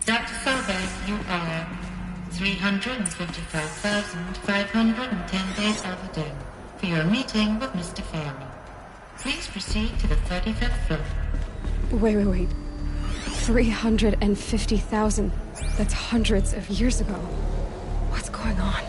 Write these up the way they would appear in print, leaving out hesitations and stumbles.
Dr. Sobeck, you are 355,510 days overdue for your meeting with Mr. Faro. Please proceed to the 35th floor. Wait. 350,000. That's hundreds of years ago. What's going on?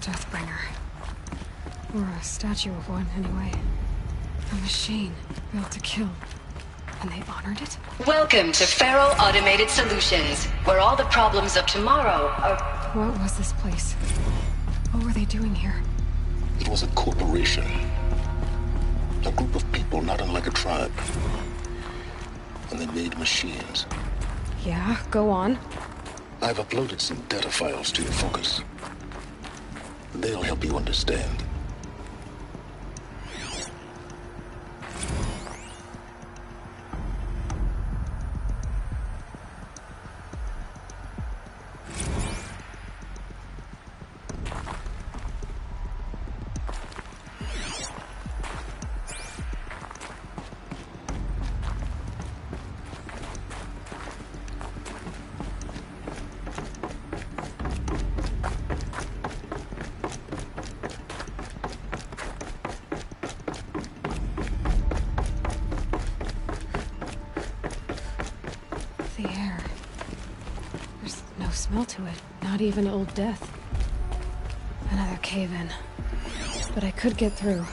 Deathbringer. Or a statue of one, anyway. A machine built to kill. And they honored it? Welcome to Faro Automated Solutions, where all the problems of tomorrow are... What was this place? What were they doing here? It was a corporation. A group of people not unlike a tribe. And they made machines. Yeah, go on. I've uploaded some data files to your focus. They'll help you understand. Smell to it. Not even Old Death. Another cave-in. But I could get through.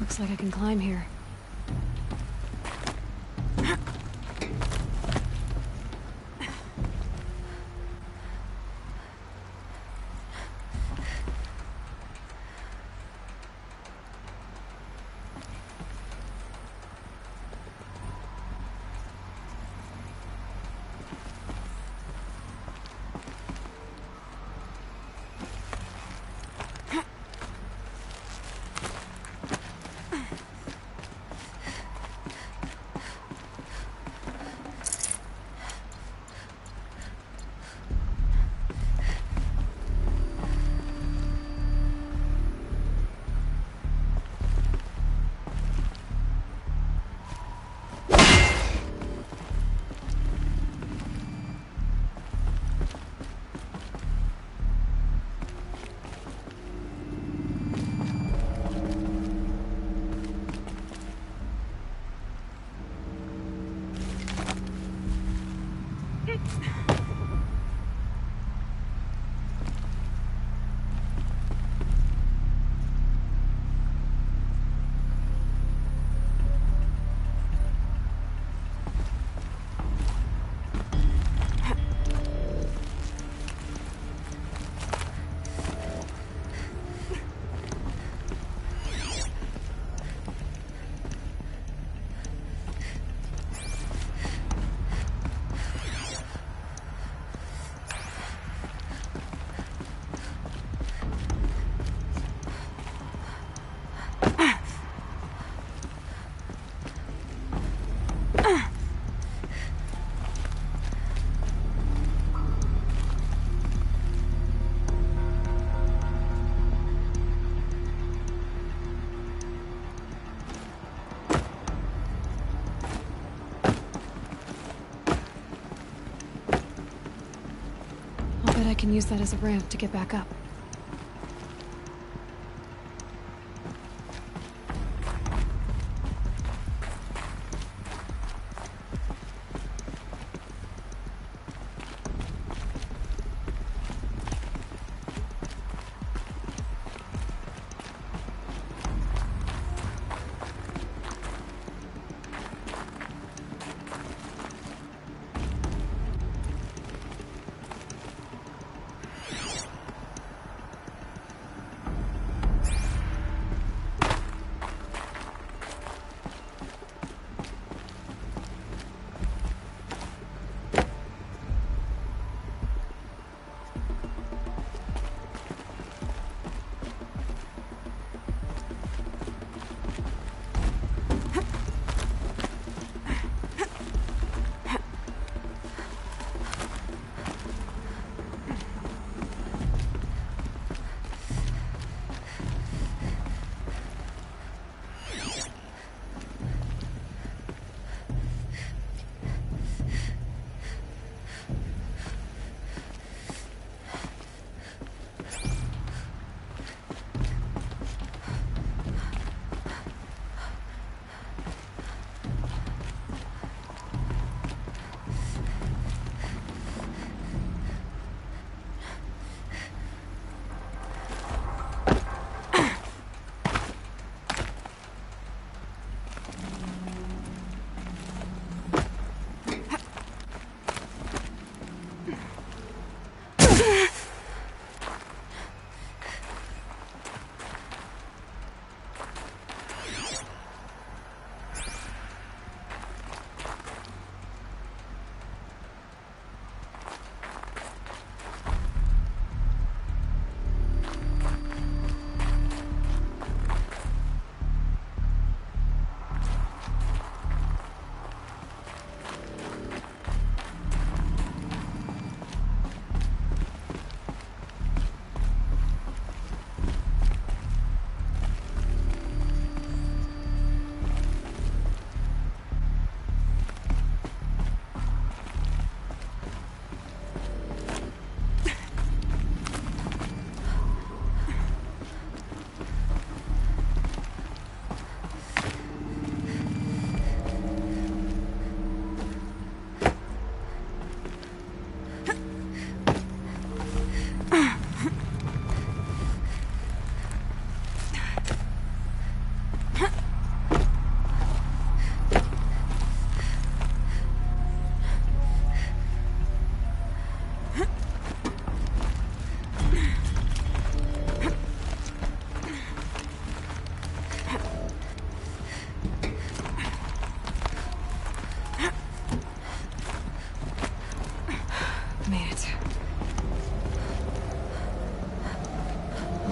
Looks like I can climb here. Bet I can use that as a ramp to get back up.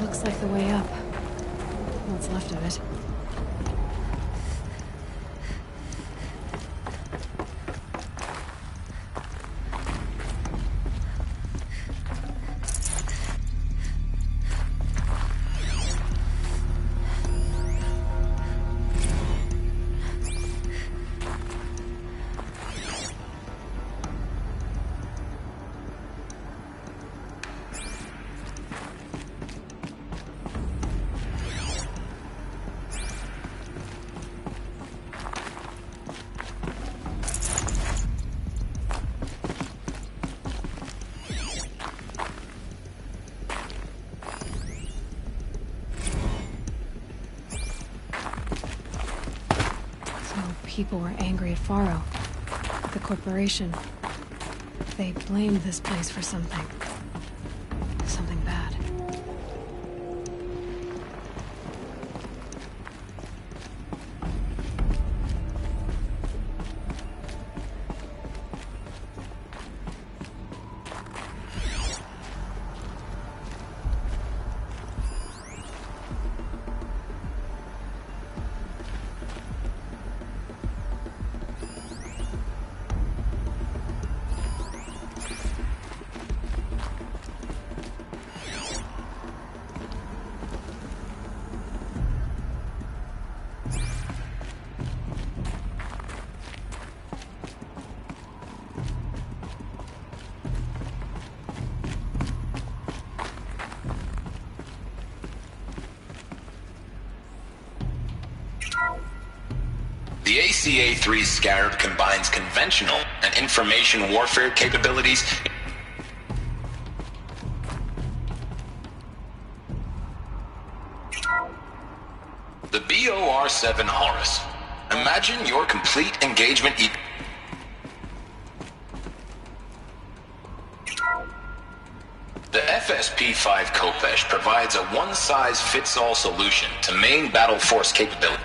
Looks like the way up. What's left of it. People were angry at Faro, at the corporation. They blamed this place for something. Something bad. ACA-3 Scarab combines conventional and information warfare capabilities. The BOR-7 Horus. Imagine your complete engagement The FSP-5 Kopesh provides a one-size-fits-all solution to main battle force capability.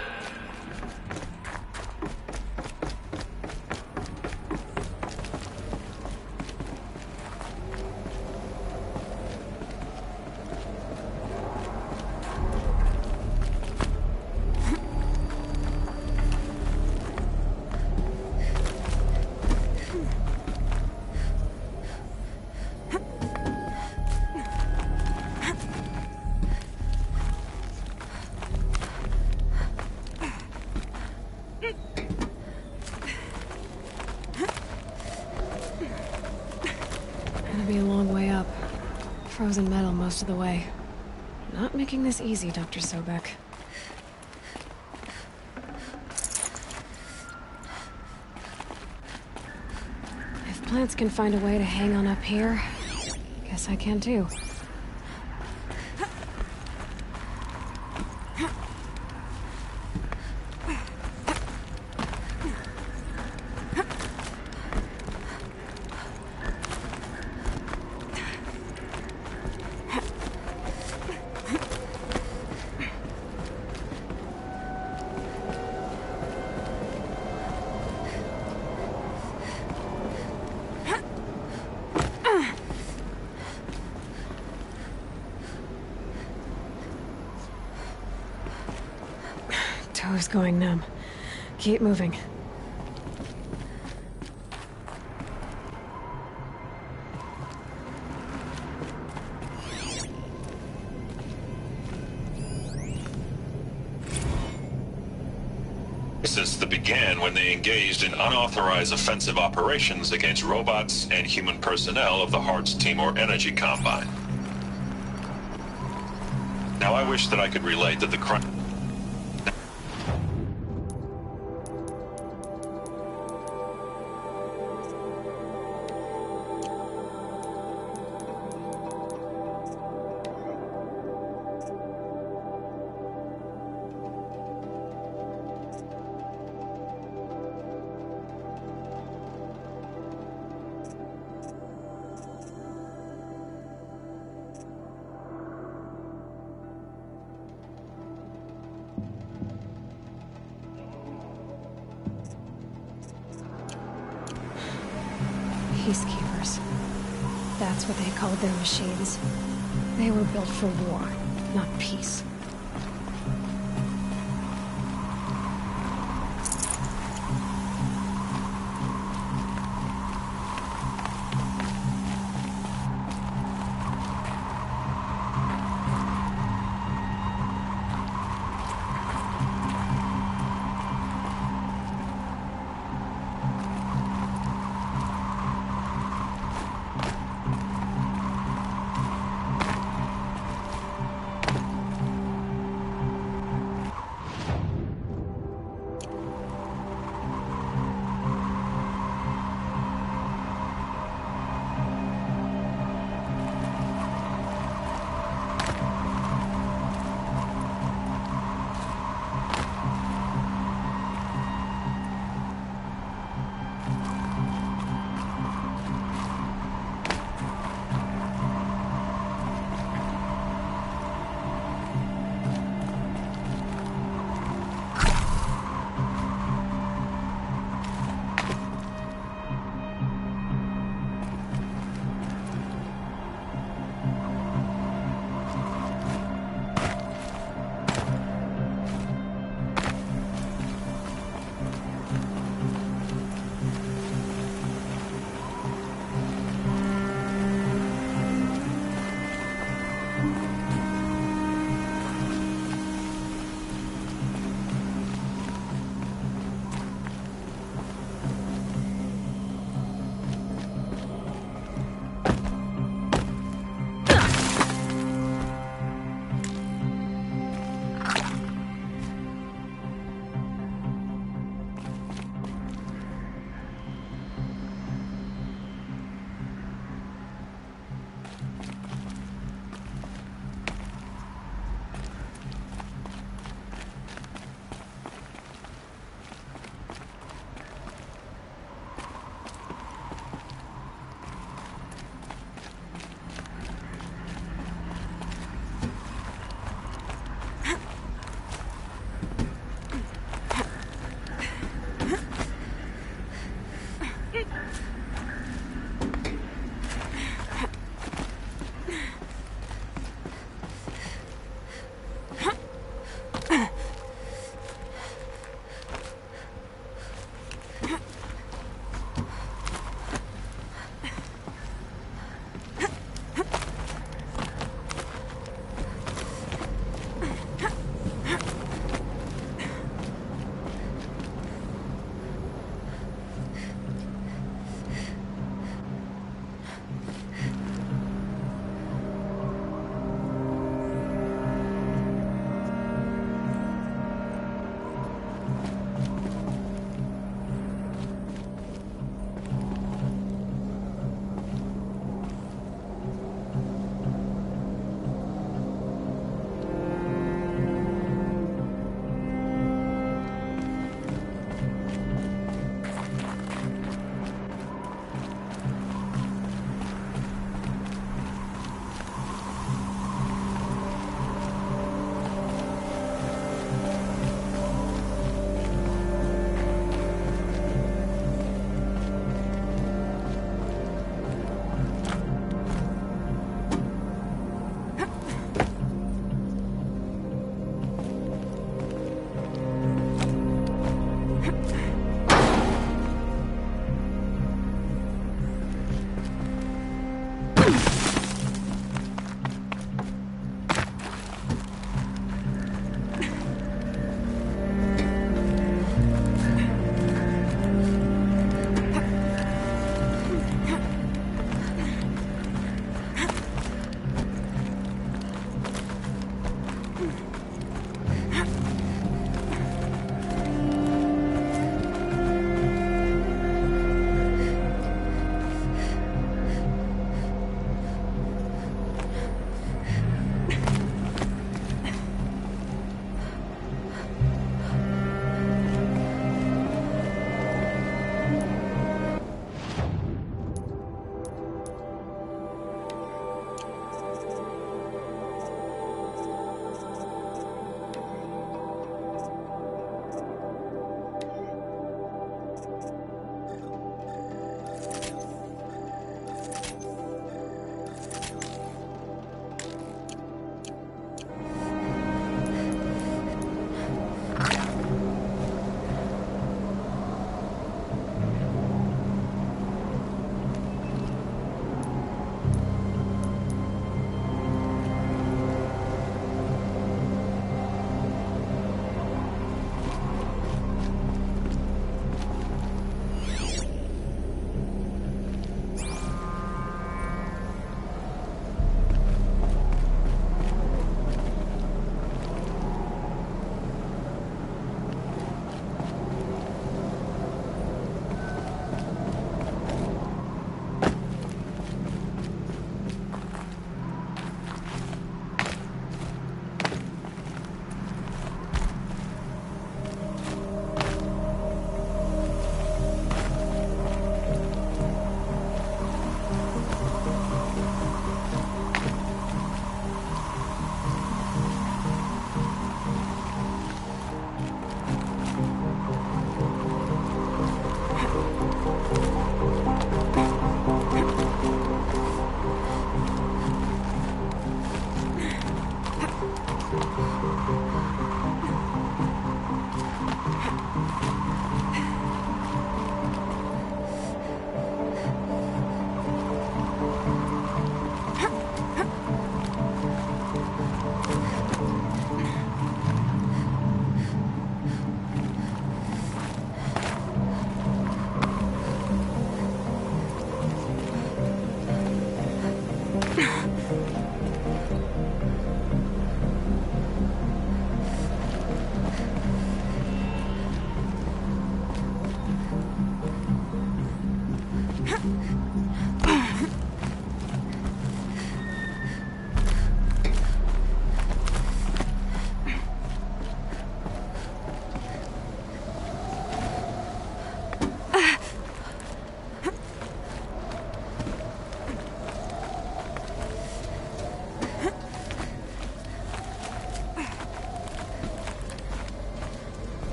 Gonna be a long way up. Frozen metal most of the way. Not making this easy, Dr. Sobeck. If plants can find a way to hang on up here, guess I can too. Toe's going numb. Keep moving. Since the began when they engaged in unauthorized offensive operations against robots and human personnel of the Hearts Timor Energy Combine. Now I wish that I could relate that the crime... Peacekeepers. That's what they called their machines. They were built for war, not peace.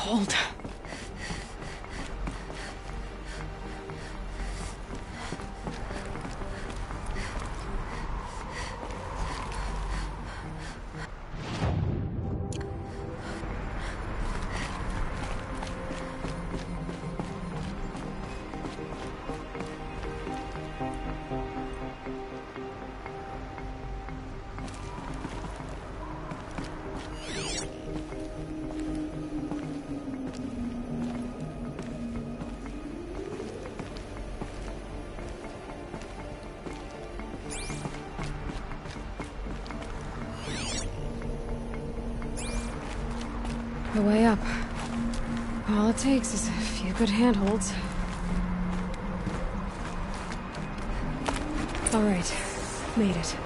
cold. The way up. All it takes is a few good handholds. All right, made it.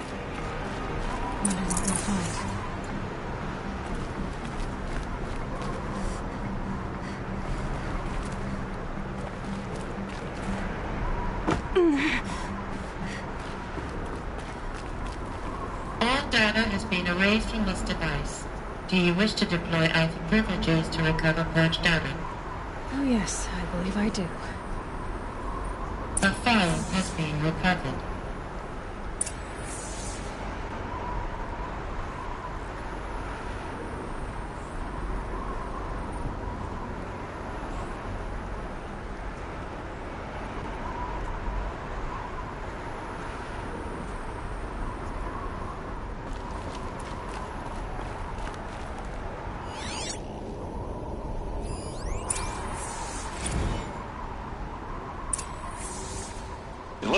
Wonder what we'll find. All data has been erased from this device. Do you wish to deploy either privileges to recover purged data? Oh yes, I believe I do. A file has been recovered.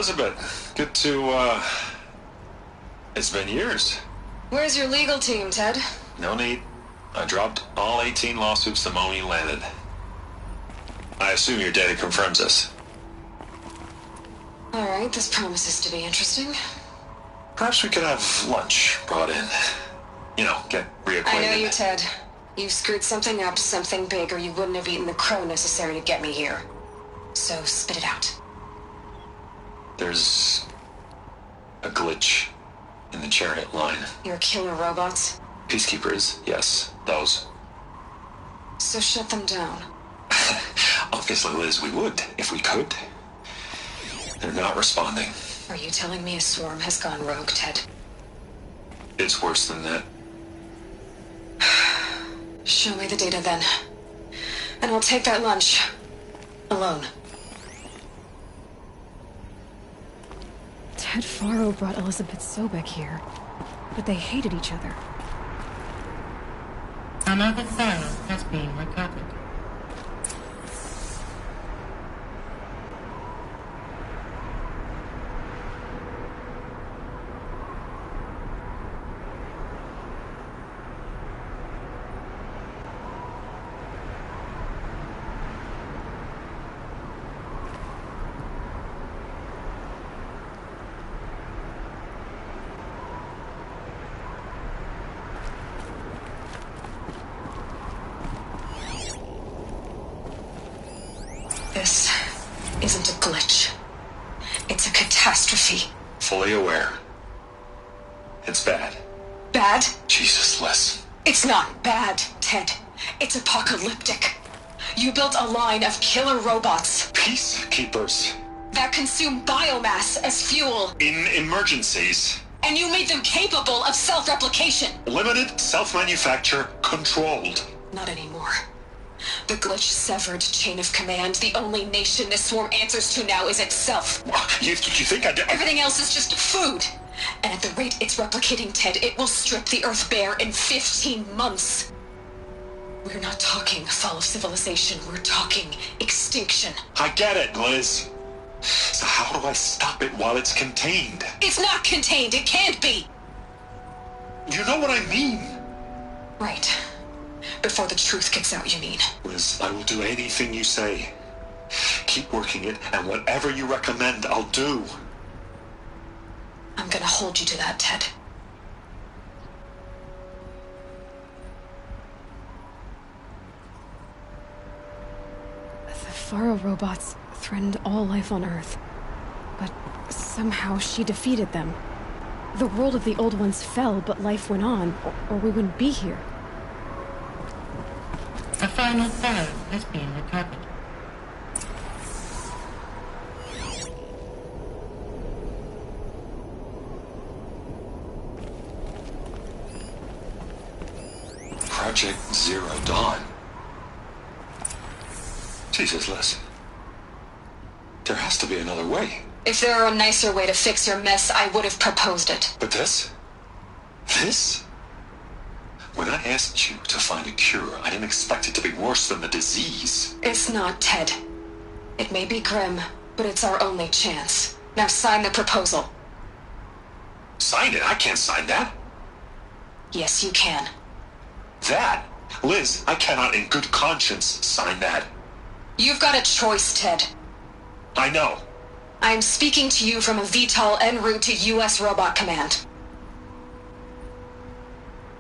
Elisabet, good to, it's been years. Where's your legal team, Ted? No need. I dropped all 18 lawsuits the moment you landed. I assume your data confirms this. Alright, this promises to be interesting. Perhaps we could have lunch brought in. You know, get reacquainted. I know you, Ted. You screwed something up, something big, or you wouldn't have eaten the crow necessary to get me here. So, spit it out. There's a glitch in the chariot line. Your killer robots? Peacekeepers, yes, those. So shut them down. Obviously, Liz, we would, if we could. They're not responding. Are you telling me a swarm has gone rogue, Ted? It's worse than that. Show me the data then. And I'll take that lunch. Alone. Ted Faro brought Elisabet Sobeck here, but they hated each other. Another file has been recovered. This isn't a glitch. It's a catastrophe. Fully aware. It's bad. Bad? Jesus, Liz. It's not bad, Ted. It's apocalyptic. You built a line of killer robots Peacekeepers. that consume biomass as fuel, In emergencies. and you made them capable of self-replication. Limited, self-manufacture, controlled. Not anymore. The glitch severed chain of command. The only nation this swarm answers to now is itself. You think I did? Everything else is just food. And at the rate it's replicating, Ted, it will strip the Earth bare in 15 months. We're not talking fall of civilization. We're talking extinction. I get it, Liz. So how do I stop it while it's contained? It's not contained. It can't be. You know what I mean? Right. Before the truth gets out, you mean? Liz, I will do anything you say. Keep working it, and whatever you recommend, I'll do. I'm gonna hold you to that, Ted. The Faro robots threatened all life on Earth. But somehow she defeated them. The world of the old ones fell, but life went on, or we wouldn't be here. A final file has been recovered. Project Zero Dawn. Jesus, Liz. There has to be another way. If there were a nicer way to fix your mess, I would have proposed it. But this? This? When I asked you to find a cure, I didn't expect it to be worse than the disease. It's not, Ted. It may be grim, but it's our only chance. Now sign the proposal. Sign it? I can't sign that. Yes, you can. That? Liz, I cannot in good conscience sign that. You've got a choice, Ted. I know. I am speaking to you from a VTOL en route to U.S. Robot Command.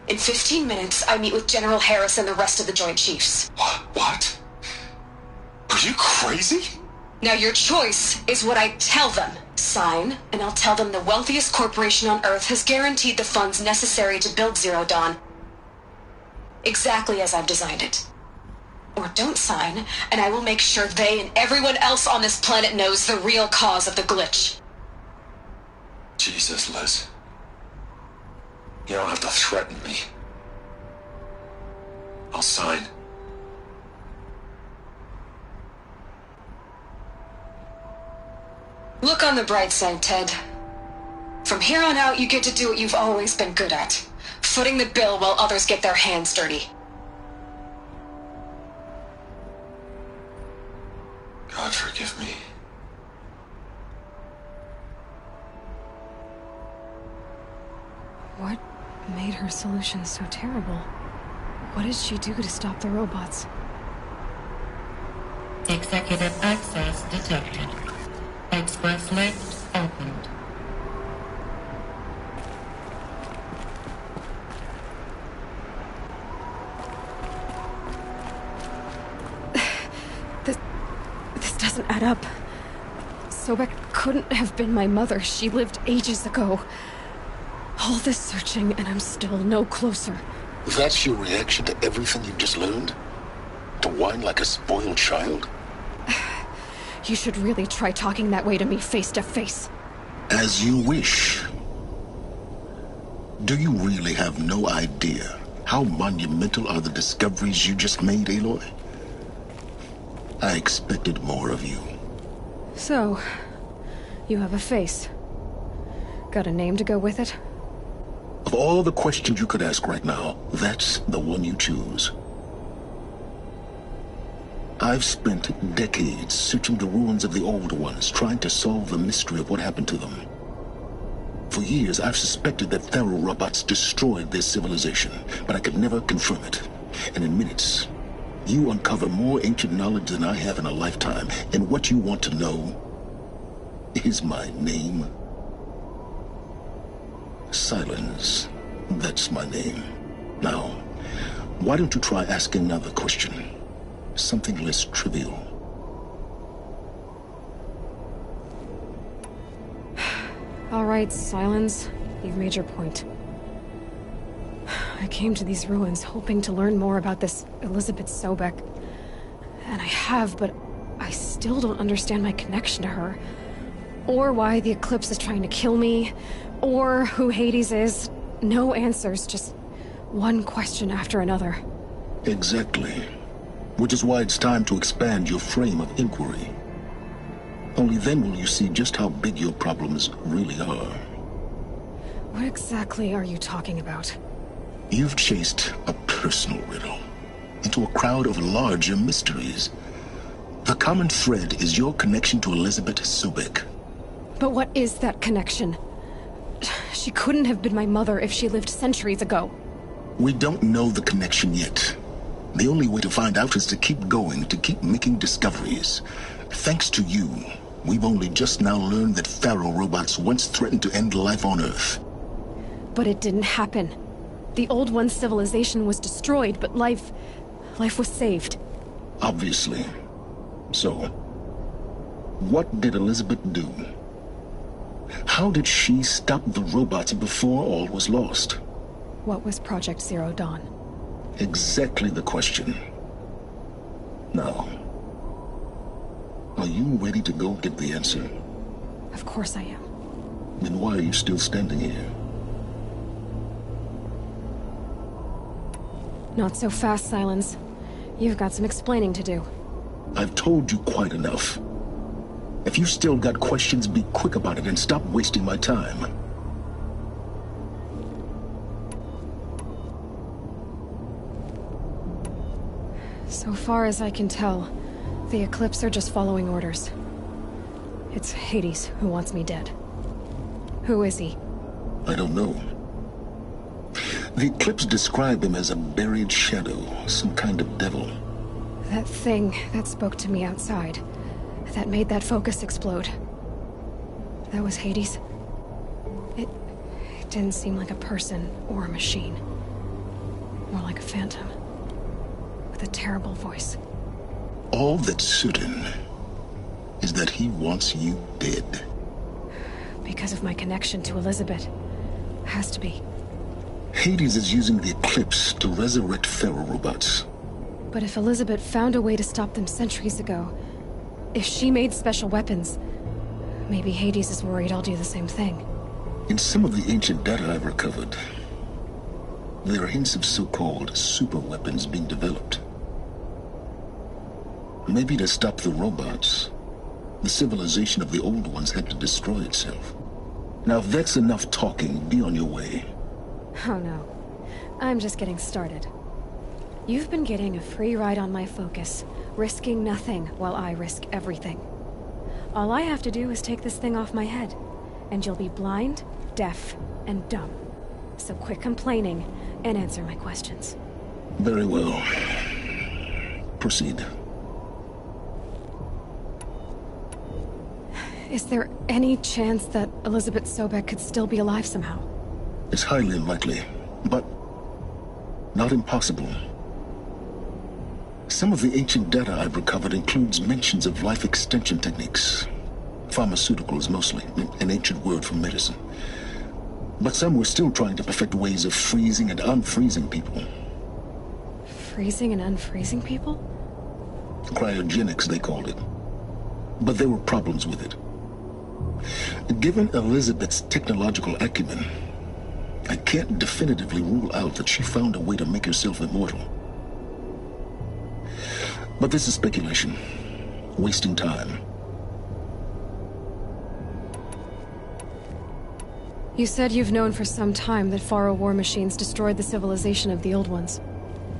In 15 minutes, I meet with General Harris and the rest of the Joint Chiefs. What? Are you crazy? Now your choice is what I tell them. Sign, and I'll tell them the wealthiest corporation on Earth has guaranteed the funds necessary to build Zero Dawn. Exactly as I've designed it. Or don't sign, and I will make sure they and everyone else on this planet knows the real cause of the glitch. Jesus, Liz. You don't have to threaten me. I'll sign. Look on the bright side, Ted. From here on out, you get to do what you've always been good at. Footing the bill while others get their hands dirty. God forgive me. made her solution so terrible? What did she do to stop the robots? Executive access detected. Express lift opened. This doesn't add up. Sobeck couldn't have been my mother. She lived ages ago. All this searching, and I'm still no closer. That's your reaction to everything you've just learned? To whine like a spoiled child? You should really try talking that way to me face to face. As you wish. Do you really have no idea how monumental are the discoveries you just made, Aloy? I expected more of you. So, you have a face. Got a name to go with it? Of all the questions you could ask right now, that's the one you choose. I've spent decades searching the ruins of the old ones, trying to solve the mystery of what happened to them. For years, I've suspected that Faro robots destroyed their civilization, but I could never confirm it. And in minutes, you uncover more ancient knowledge than I have in a lifetime, and what you want to know is my name. Silence. That's my name. Now, why don't you try asking another question? Something less trivial. All right, Silence. You've made your point. I came to these ruins hoping to learn more about this Elisabet Sobeck. And I have, but I still don't understand my connection to her. Or why the Eclipse is trying to kill me. Or who Hades is. No answers, just one question after another. Exactly. Which is why it's time to expand your frame of inquiry. Only then will you see just how big your problems really are. What exactly are you talking about? You've chased a personal riddle into a crowd of larger mysteries. The common thread is your connection to Elisabet Sobeck. But what is that connection? She couldn't have been my mother if she lived centuries ago. We don't know the connection yet. The only way to find out is to keep going, to keep making discoveries. Thanks to you, we've only just now learned that Faro robots once threatened to end life on Earth. But it didn't happen. The Old One's civilization was destroyed, but life was saved. Obviously. So, what did Elisabet do? How did she stop the robots before all was lost? What was Project Zero Dawn? Exactly the question. Now, are you ready to go get the answer? Of course I am. Then why are you still standing here? Not so fast, Silence. You've got some explaining to do. I've told you quite enough. If you still got questions, be quick about it and stop wasting my time. So far as I can tell, the Eclipse are just following orders. It's Hades who wants me dead. Who is he? I don't know. The Eclipse describe him as a buried shadow, some kind of devil. That thing that spoke to me outside, that made that focus explode. That was Hades. It didn't seem like a person or a machine. More like a phantom. With a terrible voice. All that's certain is that he wants you dead. Because of my connection to Elisabet. Has to be. Hades is using the Eclipse to resurrect Faro robots. But if Elisabet found a way to stop them centuries ago, if she made special weapons, maybe Hades is worried I'll do the same thing. In some of the ancient data I've recovered, there are hints of so-called super weapons being developed. Maybe to stop the robots, the civilization of the old ones had to destroy itself. Now if that's enough talking, be on your way. Oh no. I'm just getting started. You've been getting a free ride on my focus, risking nothing while I risk everything. All I have to do is take this thing off my head, and you'll be blind, deaf, and dumb. So quit complaining and answer my questions. Very well. Proceed. Is there any chance that Elisabet Sobeck could still be alive somehow? It's highly unlikely, but not impossible. Some of the ancient data I've recovered includes mentions of life extension techniques. Pharmaceuticals, mostly, an ancient word for medicine. But some were still trying to perfect ways of freezing and unfreezing people. Freezing and unfreezing people? Cryogenics, they called it. But there were problems with it. Given Elisabet's technological acumen, I can't definitively rule out that she found a way to make herself immortal. But this is speculation. Wasting time. You said you've known for some time that Faro war machines destroyed the civilization of the Old Ones.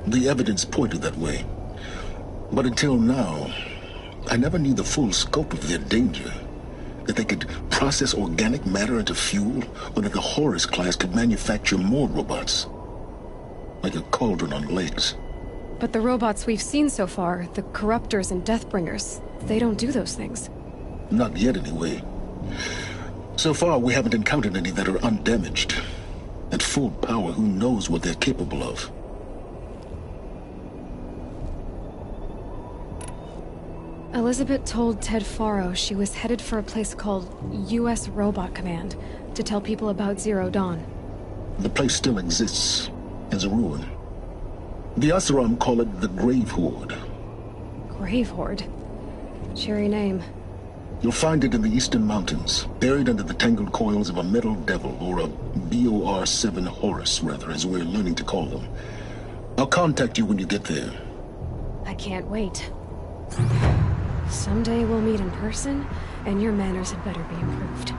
The evidence pointed that way. But until now, I never knew the full scope of their danger. That they could process organic matter into fuel, or that the Horus class could manufacture more robots. Like a cauldron on legs. But the robots we've seen so far, the Corruptors and Deathbringers, they don't do those things. Not yet, anyway. So far, we haven't encountered any that are undamaged. At full power, who knows what they're capable of? Elisabet told Ted Faro she was headed for a place called U.S. Robot Command to tell people about Zero Dawn. The place still exists, as a ruin. The Asaram call it the Grave Horde. Grave Horde? Cheery name. You'll find it in the Eastern Mountains, buried under the tangled coils of a metal devil, or a BOR-7 Horus, rather, as we're learning to call them. I'll contact you when you get there. I can't wait. Someday we'll meet in person, and your manners had better be improved.